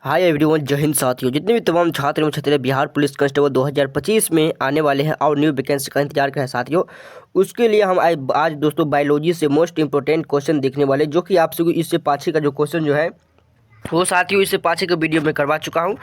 Hi everyone, जय हिंद साथियों। जितने भी तमाम छात्र एवं छात्राएं बिहार पुलिस कांस्टेबल 2025 में आने वाले हैं और न्यू वैकेंसी का इंतजार कर रहे हैं साथियों, उसके लिए हम आज दोस्तों बायोलॉजी से मोस्ट इंपोर्टेंट क्वेश्चन देखने वाले, जो कि आपसे इससे पाछे का जो क्वेश्चन जो है वो साथियों इससे पाछे का वीडियो मैं करवा चुका हूं।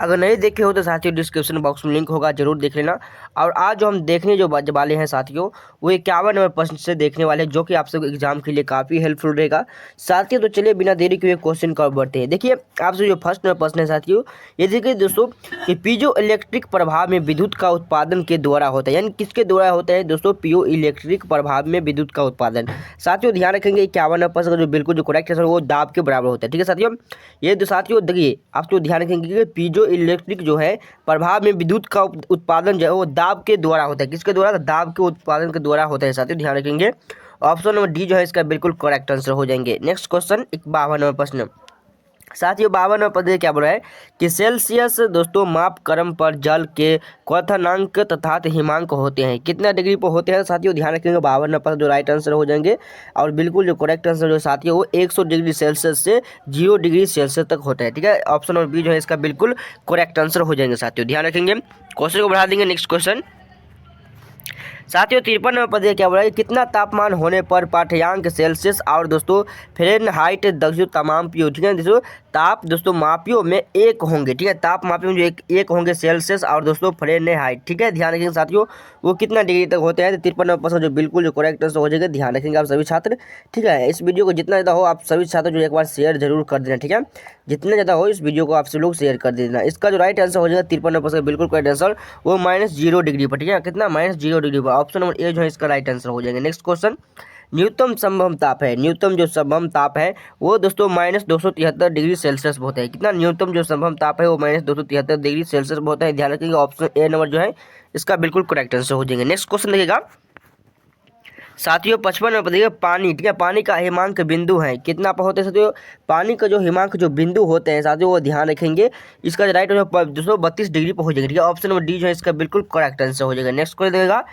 अगर नहीं देखे हो तो साथियों डिस्क्रिप्शन बॉक्स में लिंक होगा, जरूर देख लेना। और आज जो हम देखने जो वाले हैं साथियों, वो 51 नंबर प्रश्न से देखने वाले हैं, जो कि आप सबके एग्जाम के लिए काफ़ी हेल्पफुल रहेगा साथियों। तो चलिए बिना देरी के क्वेश्चन का बढ़ते हैं। देखिए आपसे जो फर्स्ट नंबर प्रश्न है साथियों, ये देखिए दोस्तों कि पीजो इलेक्ट्रिक प्रभाव में विद्युत का उत्पादन के द्वारा होता है, यानी किसके द्वारा होता है दोस्तों? पीओ इलेक्ट्रिक प्रभाव में विद्युत का उत्पादन। साथियों ध्यान रखेंगे 51 नंबर प्रश्न का जो बिल्कुल जो करेक्ट है वो दाब के बराबर होता है। ठीक है साथियों, ये तो साथियों देखिए आप तो ध्यान रखेंगे कि पीजो इलेक्ट्रिक जो है प्रभाव में विद्युत का उत्पादन जो है वो दाब के द्वारा होता है। किसके द्वारा? दाब के उत्पादन के द्वारा होता है साथियों, ध्यान रखेंगे। ऑप्शन नंबर डी जो है इसका बिल्कुल करेक्ट आंसर हो जाएंगे। नेक्स्ट क्वेश्चन 52 नंबर प्रश्न साथियों, 52 नंबर प्रश्न क्या बोल रहा है कि सेल्सियस दोस्तों माप क्रम पर जल के क्वथनांक तथा हिमांक होते हैं, कितना डिग्री पर होते हैं साथियों? ध्यान रखेंगे 52 नंबर प्रश्न जो राइट आंसर हो जाएंगे। और बिल्कुल जो करेक्ट आंसर जो साथियों वो 100 डिग्री सेल्सियस से 0 डिग्री सेल्सियस तक होता है। ठीक है, ऑप्शन नंबर बी जो है इसका बिल्कुल करेक्ट आंसर हो जाएंगे साथियों, ध्यान रखेंगे। क्वेश्चन को बढ़ा देंगे। नेक्स्ट क्वेश्चन साथियों 53 नंबर पद क्या बोला है, कितना तापमान होने पर पाठ्यांक सेल्सियस और दोस्तों फ़ारेनहाइट दोस्तों तमाम पीओ, ठीक है दोस्तों, ताप दोस्तों मापियों में एक होंगे। ठीक है, ताप मापियों में जो एक होंगे सेल्सियस और दोस्तों फ़ारेनहाइट। ठीक है, ध्यान रखेंगे साथियों वो कितना डिग्री तक होते हैं। तो 53 नंबर प्रश्न जो बिल्कुल जो करेक्ट आंसर हो जाएगा, ध्यान रखेंगे आप सभी छात्र। ठीक है, इस वीडियो को जितना ज़्यादा हो आप सभी छात्र जो एक बार शेयर जरूर कर देना। ठीक है, जितना ज़्यादा हो इस वीडियो को आप सब लोग शेयर कर देना। इसका जो राइट आंसर हो जाएगा 53 नंबर प्रश्न बिल्कुल करेक्ट आंसर वो -0 डिग्री पर। ठीक है, कितना? -0 डिग्री पर। ऑप्शन नंबर ए जो है इसका राइट आंसर हो जाएंगे। नेक्स्ट क्वेश्चन न्यूनतम संभव ताप है, न्यूनतम जो संभव ताप है वो दोस्तों -273 डिग्री सेल्सियस होता है। कितना? न्यूनतम जो संभव ताप है वो -273 डिग्री सेल्सियस होता है, ध्यान रखिएगा। ऑप्शन ए नंबर जो है इसका बिल्कुल करेक्ट आंसर हो जाएंगे। नेक्स्ट क्वेश्चन देखिएगा साथियों 55 में बताइए पानी, ठीक है, पानी का हिमांक बिंदु है कितना पर होते हैं साथियों? पानी का जो हिमांक जो बिंदु होते हैं साथियों वो ध्यान रखेंगे, इसका राइट दोस्तों 32 डिग्री पर हो जाएगा। ठीक है, ऑप्शन नंबर डी जो है इसका बिल्कुल करेक्ट आंसर हो जाएगा। नेक्स्ट क्वेश्चन देगा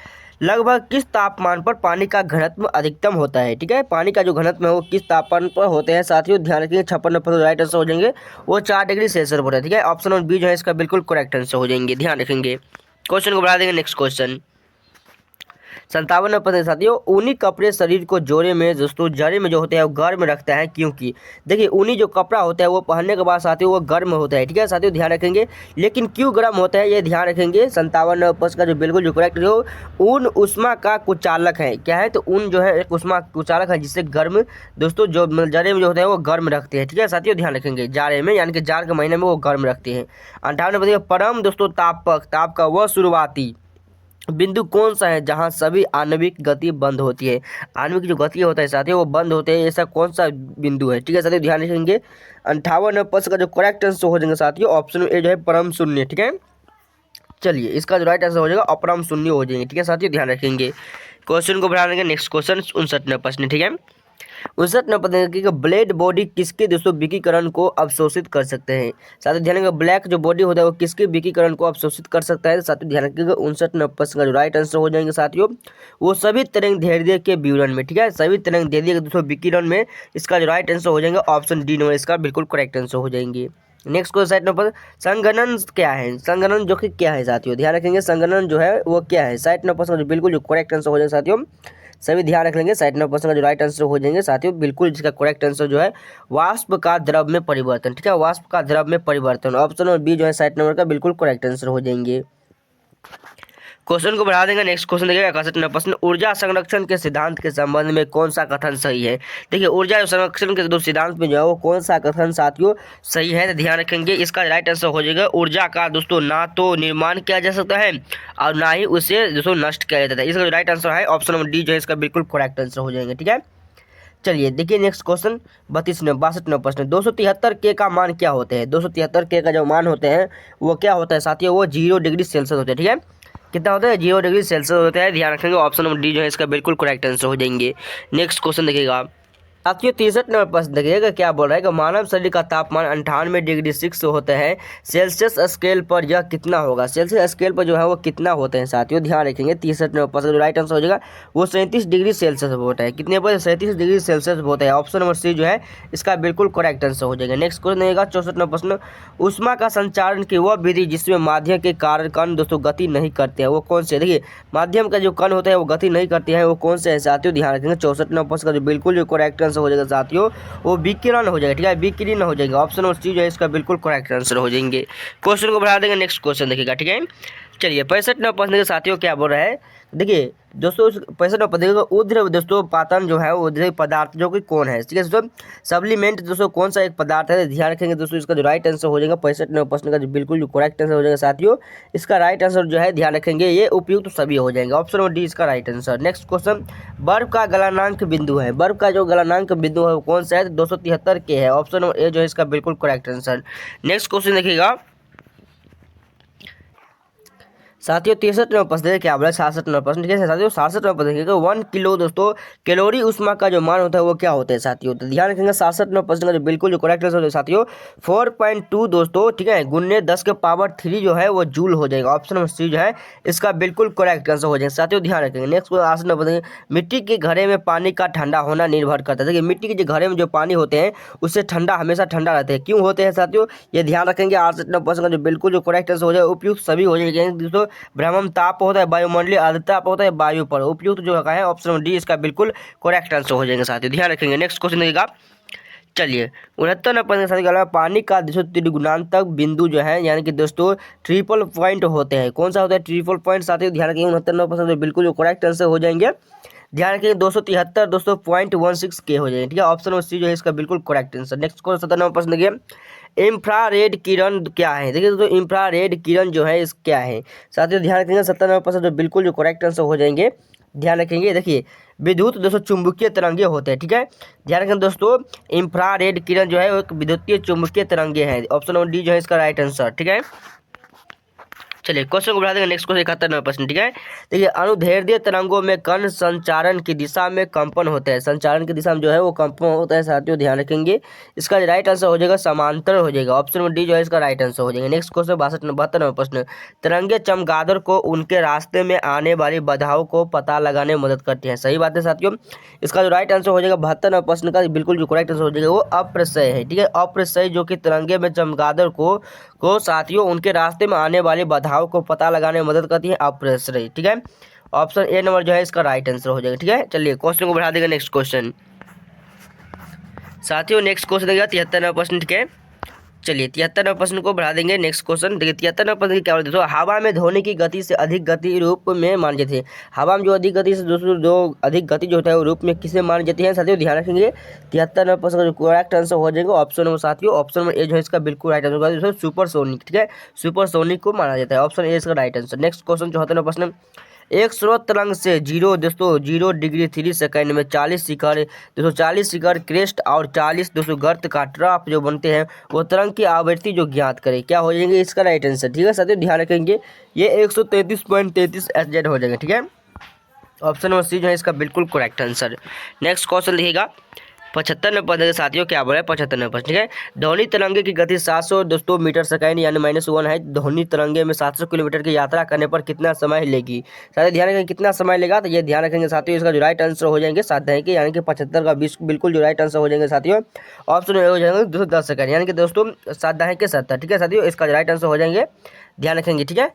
लगभग किस तापमान पर पानी का घनत्व अधिकतम होता है? ठीक है, पानी का जो घनत्व है वो किस तापमान पर होते हैं साथियों? ध्यान रखिए 56 नंबर राइट आंसर हो जाएंगे वो 4 डिग्री सेल्सियस पर है। ठीक है, ऑप्शन नंबर बी जो है इसका बिल्कुल करेक्ट आंसर हो जाएंगे, ध्यान रखेंगे। क्वेश्चन को बढ़ा देंगे। नेक्स्ट क्वेश्चन 57 नंबर साथियों ऊनी कपड़े शरीर को जोड़े में दोस्तों जड़े में जो होते हैं वो गर्म रखता है, क्योंकि देखिए ऊनी जो कपड़ा होता है वो पहनने के बाद साथियों वो गर्म होता है। ठीक है साथियों, ध्यान रखेंगे। लेकिन क्यों गर्म होता है ये ध्यान रखेंगे। 57 नंबर का जो बिल्कुल जो करेक्ट जो ऊन उष्मा का कुचालक है। क्या है? तो ऊन जो है एक उष्मा कुचालक है जिससे गर्म दोस्तों जो जड़े में जो होते हैं वो गर्म रखते हैं। ठीक है साथियों, ध्यान रखेंगे। जाड़े में यानी कि जाड़ के महीने में वो गर्म रखते हैं। 58 नंबर परम दोस्तों ताप का वह शुरुआती बिंदु कौन सा है जहां सभी आणविक गति बंद होती है? आणविक जो गति होता है साथियों वो बंद होते हैं, ऐसा कौन सा बिंदु है? ठीक है साथियों, ध्यान रखेंगे। 58 नंबर का जो करेक्ट आंसर हो जाएंगे साथियों ऑप्शन ए जो है परम शून्य। ठीक है, चलिए इसका जो राइट आंसर हो जाएगा अपरम शून्य हो जाएंगे। ठीक है साथियों, ध्यान रखेंगे। क्वेश्चन को बढ़ा देंगे। नेक्स्ट क्वेश्चन 59 नंबर प्रश्न। ठीक है, 59 नंबर प्रश्न कि ब्लैक बॉडी किसके दोस्तों विकीकरण को अवशोषित कर सकते हैं? साथियों ध्यान रखेंगे, ब्लैक जो बॉडी होता है वो किसके विकीकरण को अवशोषित कर सकता है? साथियों ध्यान रखिएगा 59 नंबर प्रश्न का जो राइट आंसर हो जाएंगे साथियों वो सभी तरंग दैर्ध्य के विवरण में। ठीक है, सभी तरंग दैर्ध्य के दोस्तों विकिरण में इसका जो राइट आंसर हो जाएंगे ऑप्शन डी नंबर इसका बिल्कुल करेक्ट आंसर हो जाएंगे। नेक्स्ट क्वेश्चन नंबर संगणन क्या है? संगणन जो कि क्या है साथियों? ध्यान रखेंगे संगणन जो है वो क्या है? 60 नंबर प्रश्न जो बिल्कुल जो करेक्ट आंसर हो जाएगा साथियों सभी ध्यान रख लेंगे। 60 नंबर प्रश्न का जो राइट आंसर हो जाएंगे साथियों बिल्कुल जिसका करेक्ट आंसर जो है वाष्प का द्रव में परिवर्तन। ठीक है, वाष्प का द्रव में परिवर्तन। ऑप्शन नंबर बी जो है 60 नंबर का बिल्कुल करेक्ट आंसर हो जाएंगे। क्वेश्चन को बढ़ा देंगे। नेक्स्ट क्वेश्चन देखिए 61 नंबर प्रश्न ऊर्जा संरक्षण के सिद्धांत के संबंध में कौन सा कथन सही है? देखिए ऊर्जा संरक्षण के दो सिद्धांत में जो है वो कौन सा कथन साथियों सही है? तो ध्यान रखेंगे इसका राइट आंसर हो जाएगा ऊर्जा का दोस्तों ना तो निर्माण किया जा सकता है और ना ही उसे दोस्तों नष्ट किया जाता है। इसका राइट आंसर है ऑप्शन नंबर डी जो है इसका बिल्कुल करेक्ट आंसर हो जाएंगे। ठीक है, चलिए देखिए नेक्स्ट क्वेश्चन 62 नंबर प्रश्न 273 के का मान क्या होते हैं? 273 के का जो मान होते हैं वो क्या होता है साथियों? वो 0 डिग्री सेल्सियस होते हैं। ठीक है, कितना होता है? 0 डिग्री सेल्सियस होता है, ध्यान रखेंगे। ऑप्शन नंबर डी जो है इसका बिल्कुल करेक्ट आंसर हो जाएंगे। नेक्स्ट क्वेश्चन देखिएगा साथियों 63 नंबर प्रश्न देखिएगा क्या बोल रहा है कि मानव शरीर का तापमान 98°6 होता है, सेल्सियस स्केल पर यह कितना होगा। सेल्सियस स्केल पर जो है वो कितना होते हैं साथियों, ध्यान रखेंगे। 63 नंबर प्रश्न जो राइट आंसर हो जाएगा वो 37°C होता है। कितने पर 37°C होता है। ऑप्शन नंबर सी जो है इसका बिल्कुल करेक्ट आंसर हो जाएगा। नेक्स्ट क्वेश्चन रहेगा 64 नंबर प्रश्न, ऊष्मा का संचारण की वह विधि जिसमें माध्यम के कारण कण दोस्तों गति नहीं करते हैं वो कौन से। देखिए माध्यम का जो कण होता है वो गति नहीं करते हैं वो कौन से है साथियों, ध्यान रखेंगे। 64 नंबर प्रश्न का जो बिल्कुल जो करेक्ट आंसर हो जाएगा साथियों वो विकिरण हो जाएगा। ठीक है, विकिरण हो जाएगा। ऑप्शन नंबर सी जो है इसका बिल्कुल करेक्ट आंसर हो जाएंगे। क्वेश्चन को बढ़ा देंगे। नेक्स्ट क्वेश्चन देखिएगा। ठीक है, चलिए 65 नंबर प्रश्न के साथियों क्या बोल रहा है। देखिए दोस्तों 65 नंबर प्रश्न ऊर्ध्व दोस्तों पातन जो है ऊर्ध्व पदार्थ जो कि कौन है। ठीक है दोस्तों, सब्लीमेंट दोस्तों कौन सा एक पदार्थ है, ध्यान रखेंगे दोस्तों। इसका जो राइट आंसर हो जाएगा 65 नंबर प्रश्न का जो बिल्कुल जो करेक्ट आंसर हो जाएगा साथियों, इसका राइट आंसर जो है ध्यान रखेंगे ये उपयुक्त सभी हो जाएंगे। ऑप्शन नंबर डी इसका राइट आंसर। नेक्स्ट क्वेश्चन, बर्फ का गलनांक बिंदु है, बर्फ का जो गलनांक बिंदु है वो कौन सा है, 273 के है। ऑप्शन नंबर ए जो है इसका बिल्कुल करेक्ट आंसर। नेक्स्ट क्वेश्चन देखिएगा साथियों 63 नंबर प्रश्न क्या बोला 66 नंबर प्रश्न। ठीक है साथियों 66 नंबर प्रश्न 1 किलो दोस्तों कैलोरी ऊष्मा का जो मान होता है वो क्या होता है साथियों, तो ध्यान रखेंगे 66 नंबर प्रश्न का जो बिल्कुल जो करेक्ट आंसर है साथियों 4.2 दोस्तों। ठीक है, गुने 10 के पावर 3 जो है वो जूल हो जाएगा। ऑप्शन नंबर सी जो है इसका बिल्कुल करेक्ट आंसर हो जाएगा साथियों, ध्यान रखेंगे। नेक्स्ट 68 नंबर प्रश्न, मिट्टी के घड़े में पानी का ठंडा होना निर्भर करता है। देखिए मिट्टी के जो घड़े में जो पानी होते हैं उससे ठंडा हमेशा ठंडा रहते हैं, क्यों होते हैं साथियों ये ध्यान रखेंगे। 68 नंबर प्रश्न का जो बिल्कुल जो करेक्ट आंसर हो जाएगा उपयुक्त सभी हो जाएंगे दोस्तों। भ्रमण ताप होता है, वायुमंडलीय आर्द्रता होता है वायु पर, उपयुक्त जो है ऑप्शन नंबर डी इसका बिल्कुल करेक्ट आंसर हो जाएंगे साथियों, ध्यान रखेंगे। नेक्स्ट क्वेश्चन देखिएगा। चलिए 69 नंबर प्रश्न के अलावा पानी का त्रिगुणात्मक बिंदु जो है यानी कि दोस्तों ट्रिपल पॉइंट होते हैं, कौन सा होता है ट्रिपल पॉइंट साथियों, ध्यान रखेंगे। 69 नंबर प्रश्न बिल्कुल जो करेक्ट आंसर हो जाएंगे, ध्यान रखिए 273 दोस्तों 0.16 के हो जाएंगे। ठीक है, ऑप्शन नंबर सी जो है इसका बिल्कुल correct answer. Next question 70 number प्रश्न देखिए, इंफ्रारेड किरण क्या है। देखिए दोस्तों इंफ्रारेड किरण जो है इस क्या है साथियों, ध्यान रखेंगे 70 नंबर प्रश्न जो बिल्कुल जो करेक्ट आंसर हो जाएंगे, ध्यान रखेंगे। देखिए विद्युत दोस्तों चुंबकीय तरंगे होते हैं। ठीक है, ध्यान रखेंगे दोस्तों इंफ्रारेड किरण जो है वो एक विद्युतीय चुंबकीय तरंगे हैं। ऑप्शन नंबर डी जो है इसका राइट आंसर। ठीक है, चलिए क्वेश्चन को बढ़ा देंगे। नेक्स्ट क्वेश्चन 71 नंबर प्रश्न। ठीक है, देखिए अनुदैर्ध्य तरंगों में कण संचारण की दिशा में कंपन होता है, संचारण की दिशा में जो है वो कंपन होता है साथियों, ध्यान रखेंगे। इसका राइट आंसर हो जाएगा समांतर हो जाएगा। ऑप्शन नंबर डी जो है इसका राइट आंसर हो जाएगा। नेक्स्ट क्वेश्चन 72 नंबर प्रश्न, तरंगे चमगादड़ को उनके रास्ते में आने वाली बाधाओं को पता लगाने में मदद करती है, सही बात है साथियों। इसका जो राइट आंसर हो जाएगा 72 नंबर प्रश्न का बिल्कुल जो करेक्ट आंसर हो जाएगा वो अप्रसय है। ठीक है, अप्रसय जो कि तरंगे में चमगादड़ को साथियों उनके रास्ते में आने वाली बाधाओं को पता लगाने में मदद करती है, अप्रसय। ठीक है, ऑप्शन ए नंबर जो है इसका राइट आंसर हो जाएगा। ठीक है, चलिए क्वेश्चन को बढ़ा देगा। नेक्स्ट क्वेश्चन साथियों नेक्स्ट क्वेश्चन देगा 73 नंबर प्रश्न। ठीक है, चलिए 73 नंबर प्रश्न को बढ़ा देंगे। नेक्स्ट क्वेश्चन देखिए 73 नंबर प्रश्न क्या बोलते हैं, हवा में ध्वनि की गति से अधिक गति रूप में मान जाती है। हवा में जो अधिक गति से दोस्तों जो अधिक गति जो होता है वो रूप में किसे मान जाती है साथियों, ध्यान रखेंगे। 73 नंबर प्रश्न का जो करेक्ट आंसर हो जाएगा ऑप्शन नंबर साथियों, ऑप्शन नंबर ए जो है इसका बिल्कुल राइट आंसर सुपरसोनिक। ठीक है, सुपरसोनिक को माना जाता है, ऑप्शन ए इसका right answer. Next question 74 number प्रश्न, एक स्रोत तरंग से 0.3 सेकंड में 40 शिखर दोस्तों 40 शिखर क्रेस्ट और 40 दोस्तों गर्त का ट्रफ जो बनते हैं वो तरंग की आवृत्ति जो ज्ञात करें, क्या हो जाएंगे इसका राइट आंसर। ठीक है साथियों, ध्यान रखेंगे ये 133.33 SZ हो जाएंगे। ठीक है, ऑप्शन नंबर सी जो है इसका बिल्कुल करेक्ट आंसर। नेक्स्ट क्वेश्चन देखिएगा 75 नंबर प्रश्न साथियों क्या बोला है 75 नंबर प्रश्न। ठीक है, ध्वनि तरंगे की गति 700 दोस्तों मीटर सेकंड यानी -1 है। ध्वनि तरंगे में 700 किलोमीटर की यात्रा करने पर कितना समय लेगी साथियों, ध्यान रखेंगे कितना समय लेगा, तो ये ध्यान रखेंगे साथियों। इसका जो राइट आंसर हो जाएंगे 7 दशक यानी कि 75 का 20 बिल्कुल जो राइट आंसर हो जाएंगे साथियों। ऑप्शन हो जाएंगे 210 सेकंड यानी कि दोस्तों 7 दशक के 70। ठीक है साथियों, इसका राइट आंसर हो जाएंगे, ध्यान रखेंगे। ठीक है,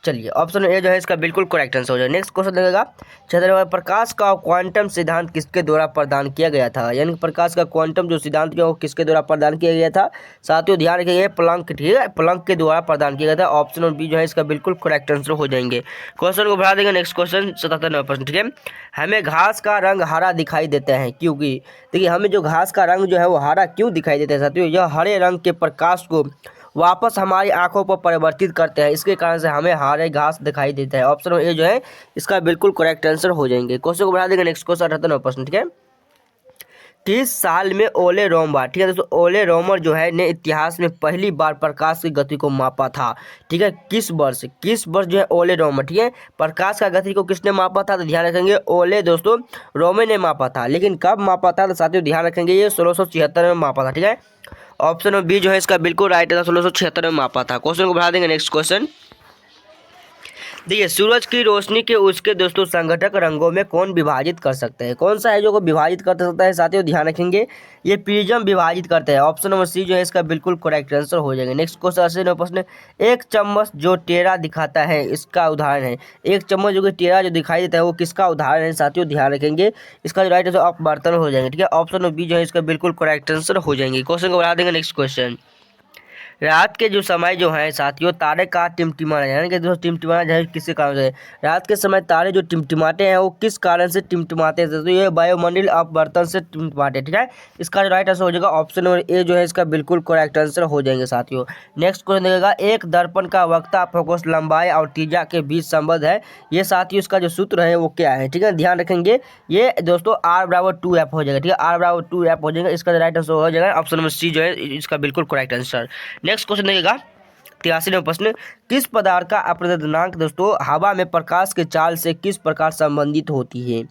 चलिए ऑप्शन ए जो है इसका बिल्कुल करेक्ट आंसर हो जाएगा। नेक्स्ट क्वेश्चन लगेगा 76 प्रकाश का क्वांटम सिद्धांत किसके द्वारा प्रदान किया गया था, यानी कि प्रकाश का क्वांटम जो सिद्धांत जो किसके द्वारा प्रदान किया गया था साथियों, ध्यान रखिए प्लैंक। ठीक है, प्लैंक के द्वारा प्रदान किया गया था, ऑप्शन नंबर बी जो है इसका बिल्कुल करेक्ट आंसर हो जाएंगे। क्वेश्चन को बढ़ा देंगे। नेक्स्ट क्वेश्चन 77 नंबर प्रश्न। ठीक है, हमें घास का रंग हरा दिखाई देता है क्योंकि देखिए हमें जो घास का रंग जो है वो हरा क्यों दिखाई देता है साथियों, यह हरे रंग के प्रकाश को वापस हमारी आंखों पर परिवर्तित करते हैं, इसके कारण से हमें हरे घास दिखाई देता है। ऑप्शन ए जो है इसका बिल्कुल करेक्ट आंसर हो जाएंगे। क्वेश्चन को बढ़ा देंगे। नेक्स्ट क्वेश्चन 78 नंबर प्रश्न। ठीक है, किस साल में ओले रोमर, ठीक है दोस्तों, ओले रोमर जो है ने इतिहास में पहली बार प्रकाश की गति को मापा था। ठीक है, किस वर्ष जो है ओले रोमर, ठीक है, प्रकाश का गति को किसने मापा था? तो ध्यान रखेंगे ओले दोस्तों रोमे ने मापा था। लेकिन कब मापा था? तो साथियों ध्यान रखेंगे ये 1676 में मापा था। ठीक है, ऑप्शन नंबर बी जो है इसका बिल्कुल राइट है, 1676 में मापा था। क्वेश्चन को बढ़ा देंगे, नेक्स्ट क्वेश्चन देखिए, सूरज की रोशनी के उसके दोस्तों संघटक रंगों में कौन विभाजित कर सकते हैं? कौन सा है जो को विभाजित कर सकता है? साथियों ध्यान रखेंगे ये प्रिज्म विभाजित करते हैं। ऑप्शन नंबर सी जो है इसका बिल्कुल करेक्ट आंसर हो जाएगा। नेक्स्ट क्वेश्चन 80 नंबर प्रश्न, एक चम्मच जो टेढ़ा दिखाता है इसका उदाहरण है। एक चम्मच जो कि टेढ़ा जो दिखाई देता है वो किसका उदाहरण है? साथियों ध्यान रखेंगे इसका जो राइट आंसर आप बर्तन हो जाएंगे। ठीक है, ऑप्शन नंबर बी जो है इसका बिल्कुल करेक्ट आंसर हो जाएंगे। क्वेश्चन को बढ़ा देंगे, नेक्स्ट क्वेश्चन, रात के जो समय जो है साथियों तारे का टिमटिमाना, यानी कि दोस्तों टिमटिमाना जो है किसके कारण से? रात के समय तारे जो टिमटिमाते हैं वो किस कारण से टिमटिमाते हैं? तो ये वायुमंडल अपवर्तन से टिमटिमाते हैं। ठीक है, इसका जो राइट आंसर हो जाएगा ऑप्शन नंबर ए जो है इसका बिल्कुल करेक्ट आंसर हो जाएंगे साथियों। नेक्स्ट क्वेश्चन देखेगा, एक दर्पण का वक्ता फोकस लंबाई और त्रिज्या के बीच संबंध है, ये साथियों इसका जो सूत्र है वो क्या है? ठीक है, ध्यान रखेंगे ये दोस्तों R=2F हो जाएगा। ठीक है, R=2F हो जाएगा, इसका राइट आंसर हो जाएगा ऑप्शन नंबर सी जो है इसका बिल्कुल करेक्ट आंसर। नेक्स्ट क्वेश्चन देखिएगा 83 नंबर प्रश्न, किस पदार्थ का अपवर्तनांक दोस्तों हवा में प्रकाश के चाल से किस प्रकार संबंधित होती है?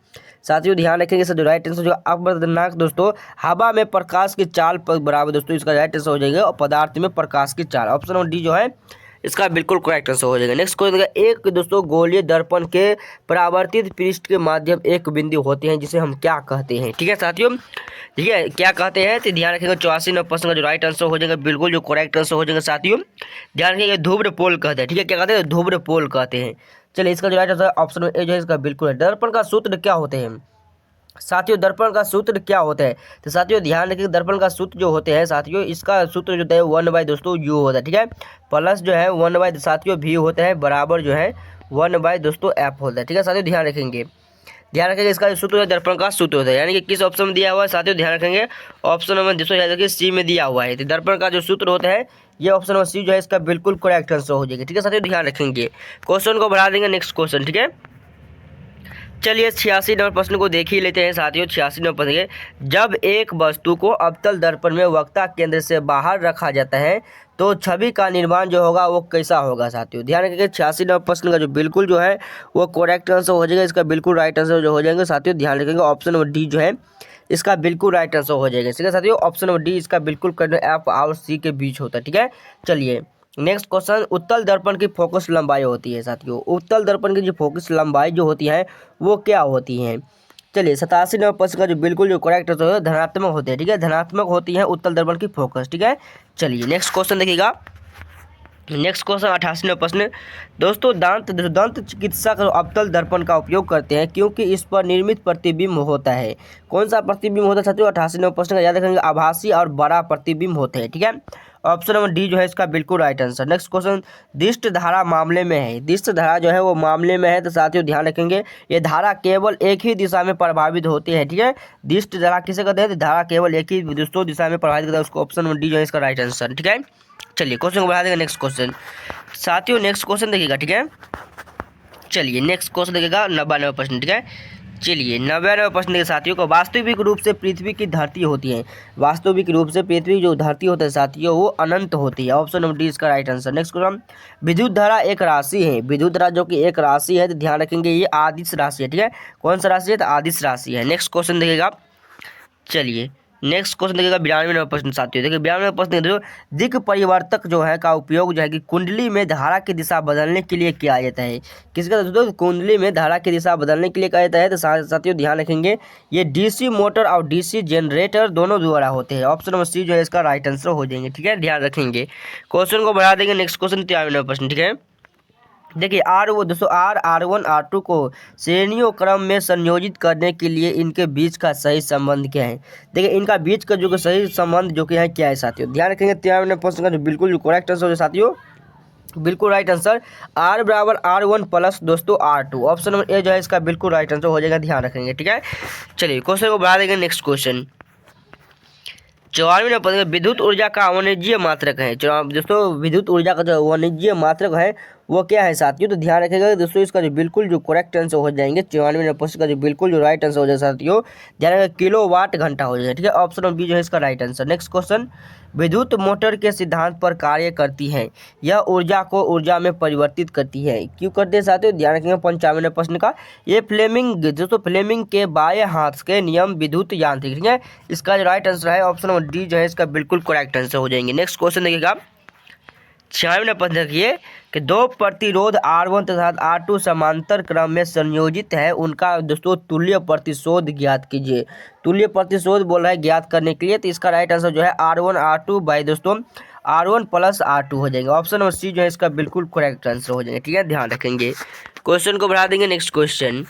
साथियों ध्यान रखेंगे सर, जो राइट आंसर जो अपवर्तनांक दोस्तों हवा में प्रकाश की चाल पर बराबर दोस्तों इसका राइट आंसर हो जाएगा और पदार्थ में प्रकाश की चाल, ऑप्शन नंबर डी जो है इसका बिल्कुल करेक्ट आंसर हो जाएगा। नेक्स्ट क्वेश्चन देखिए, एक दोस्तों गोलीय दर्पण के परावर्तित पृष्ठ के माध्यम एक बिंदु होते हैं जिसे हम क्या कहते हैं? ठीक है साथियों, ठीक है क्या कहते हैं? तो ध्यान रखेंगे 84 नंबर प्रश्न का जो राइट आंसर हो जाएगा बिल्कुल जो करेक्ट आंसर हो जाएगा साथियों। ध्यान रखेंगे ध्रुव पोल कहते हैं। ठीक है, क्या कहते हैं? ध्रुव पोल कहते हैं। चलिए इसका जो राइट आंसर ऑप्शन ए जो है इसका बिल्कुल है। दर्पण का सूत्र क्या होते हैं साथियों? दर्पण का सूत्र क्या होता है? तो साथियों ध्यान रखिए दर्पण का सूत्र जो होते हैं साथियों इसका सूत्र जो है 1 दोस्तों यू होता है। ठीक है, प्लस जो है 1 साथियों भी होता है बराबर जो है 1 दोस्तों एफ होता है। ठीक है साथियों, ध्यान रखेंगे इसका जो सूत्र है दर्पण का सूत्र होता है, यानी कि किस ऑप्शन में दिया हुआ है साथियों? ध्यान रखेंगे ऑप्शन नंबर दोस्तों सी में दिया हुआ है। तो दर्पण का जो सूत्र होता है ये ऑप्शन नंबर सी जो है इसका बिल्कुल करेक्ट आंसर हो जाएगा। ठीक है साथियों, ध्यान रखेंगे। क्वेश्चन को बढ़ा देंगे, नेक्स्ट क्वेश्चन। ठीक है, चलिए 86 नंबर प्रश्न को देख ही लेते हैं साथियों। 86 नंबर प्रश्न, जब एक वस्तु को अवतल दर्पण में वक्ता केंद्र से बाहर रखा जाता है तो छवि का निर्माण जो होगा वो कैसा होगा? साथियों ध्यान रखिए 86 नंबर प्रश्न का जो बिल्कुल जो है वो करेक्ट आंसर हो जाएगा, इसका बिल्कुल राइट आंसर जो हो जाएंगे साथियों। ध्यान रखेंगे ऑप्शन नंबर डी जो है इसका बिल्कुल राइट आंसर हो जाएगा। ठीक है साथियों, ऑप्शन नंबर डी इसका बिल्कुल एफ और सी के बीच होता है। ठीक है, चलिए नेक्स्ट क्वेश्चन, उत्तल दर्पण की फोकस लंबाई होती है साथियों। उत्तल दर्पण की जो फोकस लंबाई जो होती है वो क्या होती है? चलिए 87 नंबर प्रश्न का जो बिल्कुल जो करेक्ट आंसर है धनात्मक होते हैं। ठीक है, धनात्मक होती है उत्तल दर्पण की फोकस। ठीक है, चलिए नेक्स्ट क्वेश्चन देखिएगा। नेक्स्ट क्वेश्चन 88 नंबर प्रश्न, दोस्तों दंत चिकित्सक अवतल दर्पण का उपयोग करते हैं क्योंकि इस पर निर्मित प्रतिबिंब होता है। कौन सा प्रतिबिंब होता है साथियों? 88 नंबर प्रश्न का याद रखेंगे आभासी और बड़ा प्रतिबिंब होते हैं। ठीक है, ऑप्शन नंबर डी जो है इसका बिल्कुल राइट आंसर। नेक्स्ट क्वेश्चन, दिष्ट धारा मामले में है। दिष्ट धारा जो है वो मामले में है, तो साथियों ध्यान रखेंगे ये धारा केवल एक ही दिशा में प्रभावित होती है। ठीक है, दिष्ट धारा किसे कहते हैं? धारा केवल एक ही दोस्तों दिशा में प्रभावित करता है, उसको ऑप्शन नंबर डी जो है इसका राइट आंसर। ठीक है, चलिए क्वेश्चन को बढ़ा देंगे, नेक्स्ट क्वेश्चन साथियों। नेक्स्ट क्वेश्चन देखिएगा। ठीक है, चलिए नेक्स्ट क्वेश्चन देखिएगा 99 प्रश्न। ठीक है, चलिए 99 प्रश्न के साथियों को, वास्तविक रूप से पृथ्वी की धरती होती है। वास्तविक रूप से पृथ्वी जो धरती होता है साथियों वो अनंत होती है, ऑप्शन नंबर डी इसका राइट आंसर। नेक्स्ट क्वेश्चन, विद्युत धारा एक राशि है। विद्युत धारा जो कि एक राशि है, तो ध्यान रखेंगे ये आदिश राशि है। ठीक है, कौन सा राशि है? तो आदिश राशि है। नेक्स्ट क्वेश्चन देखिएगा, चलिए नेक्स्ट क्वेश्चन देखिएगा 92 नंबर प्रश्न साथियों। देखिए 92 नंबर प्रश्न देखो, दिक् परिवर्तक जो है का उपयोग जो है कि कुंडली में धारा की दिशा बदलने के लिए किया जाता है। किसका दोस्तों? कुंडली में धारा की दिशा बदलने के लिए किया जाता है। तो साथियों ध्यान रखेंगे ये डीसी मोटर और डीसी जनरेटर दोनों द्वारा होते हैं, ऑप्शन नंबर सी जो है इसका राइट आंसर हो जाएंगे। ठीक है, ध्यान रखेंगे। क्वेश्चन को बढ़ा देंगे, नेक्स्ट क्वेश्चन 93 नंबर प्रश्न। ठीक है, देखिए दोस्तों R1 R2 को श्रेणियों क्रम में संयोजित करने के लिए इनके बीच का सही संबंध क्या है? देखिए इनका बीच का जो सही संबंध जो कि है क्या है साथियों? ध्यान रखेंगे 93 प्रश्न का जो बिल्कुल जो करेक्ट आंसर है साथियों, बिल्कुल राइट आंसर R=R1 प्लस दोस्तों R2, ऑप्शन नंबर ए जो है इसका बिल्कुल राइट आंसर हो जाएगा। ध्यान रखेंगे। ठीक है, चलिए क्वेश्चन को बढ़ा देंगे, नेक्स्ट क्वेश्चन 94 नंबर, विद्युत ऊर्जा का वाणिज्यिक मात्रक है। दोस्तों विद्युत ऊर्जा का जो वाणिज्यिक मात्रक है वो क्या है साथियों, तो ध्यान रखिएगा दोस्तों, इसका जो बिल्कुल जो करेक्ट आंसर हो जाएंगे 94% का जो बिल्कुल जो राइट आंसर हो जाएगा साथियों, ध्यान रखिएगा किलोवाट घंटा हो जाएगा, ठीक है। ऑप्शन नंबर बी जो है इसका राइट आंसर। नेक्स्ट क्वेश्चन, विद्युत मोटर के सिद्धांत पर कार्य करती है, यह ऊर्जा को ऊर्जा में परिवर्तित करती है, क्यों करते हैं साथियों, ध्यान रखेंगे 95 प्रश्न का। ये फ्लेमिंग दोस्तों, फ्लेमिंग के बाएं हाथ के नियम विद्युत यांत्रिक, ठीक है। इसका जो राइट आंसर है ऑप्शन नंबर डी जो है इसका बिल्कुल करेक्ट आंसर हो जाएंगे। नेक्स्ट क्वेश्चन देखिएगा 96 प्रश्न देखिए कि दो प्रतिरोध R1 तथा R2 समांतर क्रम में संयोजित है, उनका दोस्तों तुल्य प्रतिशोध ज्ञात कीजिए। तुल्य प्रतिशोध बोल रहा है ज्ञात करने के लिए, तो इसका राइट आंसर जो है R1 R2 बाई दोस्तों R1 प्लस R2 हो जाएगा। ऑप्शन नंबर सी जो है इसका बिल्कुल करेक्ट आंसर हो जाएगा, ठीक है, ध्यान रखेंगे। क्वेश्चन को बढ़ा देंगे। नेक्स्ट क्वेश्चन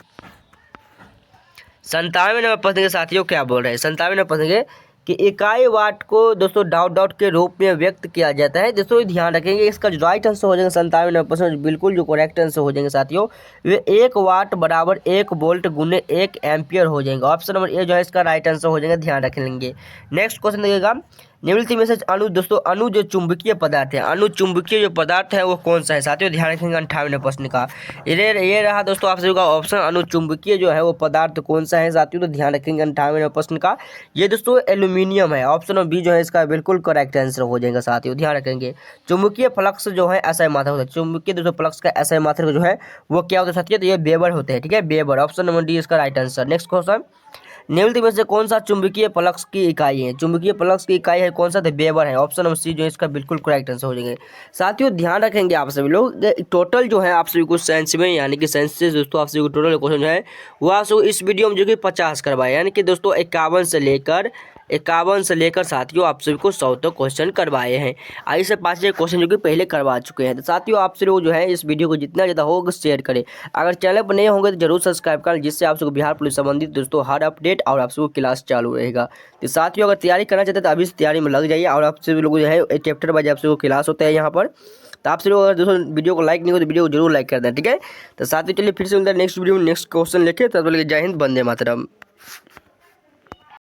97 नंबर प्रश्न के साथियों क्या बोल रहे हैं, 97 नंबर प्रश्न के कि इकाई वाट को दोस्तों डॉट के रूप में व्यक्त किया जाता है। दोस्तों ध्यान रखेंगे इसका जो राइट आंसर हो जाएगा 97 नंबर प्रश्न बिल्कुल जो करेक्ट आंसर हो जाएंगे साथियों, वे 1 वाट बराबर 1 वोल्ट गुने 1 एम्पियर हो जाएंगे। ऑप्शन नंबर ए जो है इसका राइट आंसर हो जाएगा, ध्यान रख लेंगे। नेक्स्ट क्वेश्चन देखिएगा, निम्नलिखित में से अणु दोस्तों, अणु जो चुंबकीय पदार्थ है, अणु चुंबकीय जो पदार्थ है वो कौन सा है साथियों, ध्यान रखेंगे 58 प्रश्न का। ये रहा दोस्तों आप सभी का ऑप्शन, अणु चुंबकीय जो है वो पदार्थ कौन सा है साथियों, तो ध्यान रखेंगे 58 प्रश्न का। ये दोस्तों एल्यूमिनियम है। ऑप्शन बी जो है इसका बिल्कुल करेक्ट आंसर हो जाएगा साथियों, ध्यान रखेंगे। चुंबकीय फ्लक्स जो है ऐसा मात्रा होता है, चुंबकीय दोस्तों फ्लक्स का ऐसा मात्रा जो है वो क्या होता है साथियों, तो ये वेबर होते हैं, ठीक है, वेबर। ऑप्शन नंबर डी इसका राइट आंसर। नेक्स्ट क्वेश्चन, निम्नलिखित में से कौन सा चुंबकीय फ्लक्स की इकाई है, चुंबकीय फ्लक्स की इकाई है कौन सा, तो वेबर है। ऑप्शन नंबर सी जो है इसका बिल्कुल करेक्ट आंसर हो जाएंगे साथियों। ध्यान रखेंगे आप सभी लोग, टोटल जो है आप सभी को साइंस में यानी कि साइंस से दोस्तों आप सभी को टोटल क्वेश्चन जो है वो आप सभी इस वीडियो में जो कि 50 करवाए, यानी कि दोस्तों 51 से लेकर साथियों आप सभी को 100 तक क्वेश्चन करवाए हैं। आई से 5 क्वेश्चन जो कि पहले करवा चुके हैं। तो साथियों आप सभी लोग जो है इस वीडियो को जितना ज़्यादा होगा शेयर करें। अगर चैनल पर नए होंगे तो जरूर सब्सक्राइब करें, जिससे आप सबको बिहार पुलिस संबंधित दोस्तों हर अपडेट और आप सबको क्लास चालू रहेगा। तो साथियों अगर तैयारी करना चाहते हैं तो अभी से तैयारी में लग जाइए, और आप सभी लोग जो है चैप्टर बाय आप सबको क्लास होता है यहाँ पर। तो आप सभी अगर दोस्तों वीडियो को लाइक नहीं हो तो वीडियो को जरूर लाइक कर दें, ठीक है। तो साथियों चलिए फिर से नेक्स्ट वीडियो में नेक्स्ट क्वेश्चन लेके, तब तक जय हिंद, वंदे मातरम।